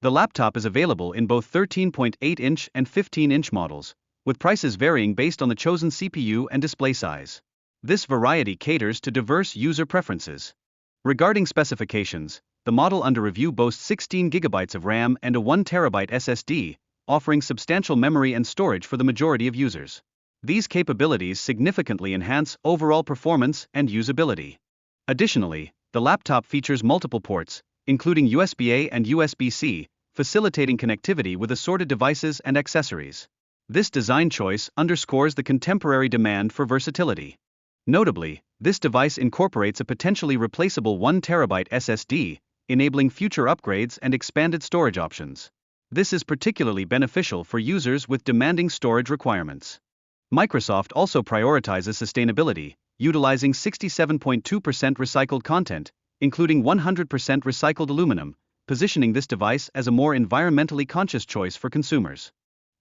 The laptop is available in both 13.8-inch and 15-inch models, with prices varying based on the chosen CPU and display size. This variety caters to diverse user preferences. Regarding specifications, the model under review boasts 16 GB of RAM and a 1 TB SSD, offering substantial memory and storage for the majority of users. These capabilities significantly enhance overall performance and usability. Additionally, the laptop features multiple ports, including USB-A and USB-C, facilitating connectivity with assorted devices and accessories. This design choice underscores the contemporary demand for versatility. Notably, this device incorporates a potentially replaceable 1 TB SSD, enabling future upgrades and expanded storage options. This is particularly beneficial for users with demanding storage requirements. Microsoft also prioritizes sustainability, utilizing 67.2% recycled content, including 100% recycled aluminum, positioning this device as a more environmentally conscious choice for consumers.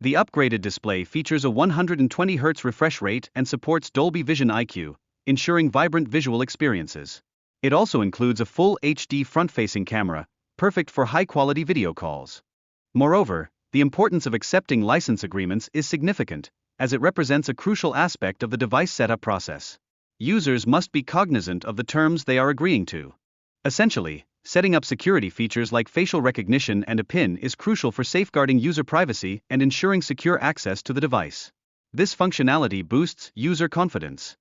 The upgraded display features a 120 Hz refresh rate and supports Dolby Vision IQ, ensuring vibrant visual experiences. It also includes a full HD front-facing camera, perfect for high-quality video calls. Moreover, the importance of accepting license agreements is significant, as it represents a crucial aspect of the device setup process. Users must be cognizant of the terms they are agreeing to. Essentially, setting up security features like facial recognition and a PIN is crucial for safeguarding user privacy and ensuring secure access to the device. This functionality boosts user confidence.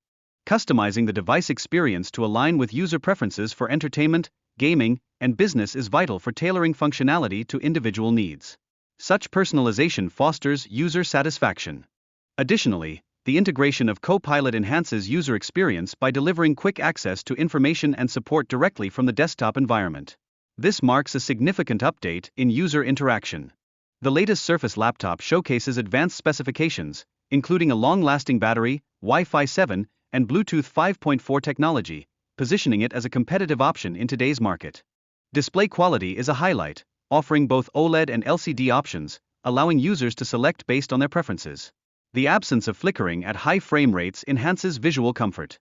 Customizing the device experience to align with user preferences for entertainment, gaming, and business is vital for tailoring functionality to individual needs. Such personalization fosters user satisfaction. Additionally, the integration of Copilot enhances user experience by delivering quick access to information and support directly from the desktop environment. This marks a significant update in user interaction. The latest Surface laptop showcases advanced specifications, including a long-lasting battery, Wi-Fi 7, and Bluetooth 5.4 technology, positioning it as a competitive option in today's market. Display quality is a highlight, offering both OLED and LCD options, allowing users to select based on their preferences. The absence of flickering at high frame rates enhances visual comfort.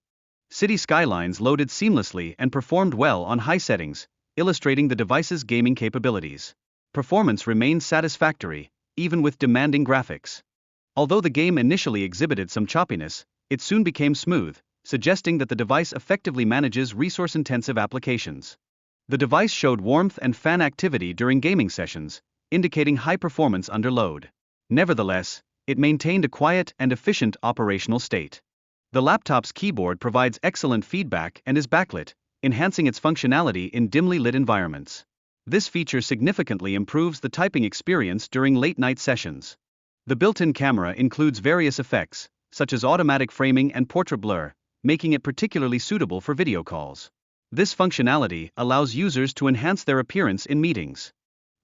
City skylines loaded seamlessly and performed well on high settings, illustrating the device's gaming capabilities. Performance remains satisfactory, even with demanding graphics. Although the game initially exhibited some choppiness, it soon became smooth, suggesting that the device effectively manages resource-intensive applications. The device showed warmth and fan activity during gaming sessions, indicating high performance under load. Nevertheless, it maintained a quiet and efficient operational state. The laptop's keyboard provides excellent feedback and is backlit, enhancing its functionality in dimly lit environments. This feature significantly improves the typing experience during late-night sessions. The built-in camera includes various effects, such as automatic framing and portrait blur, making it particularly suitable for video calls. This functionality allows users to enhance their appearance in meetings.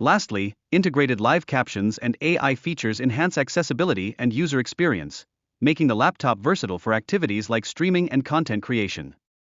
Lastly, integrated live captions and AI features enhance accessibility and user experience, making the laptop versatile for activities like streaming and content creation.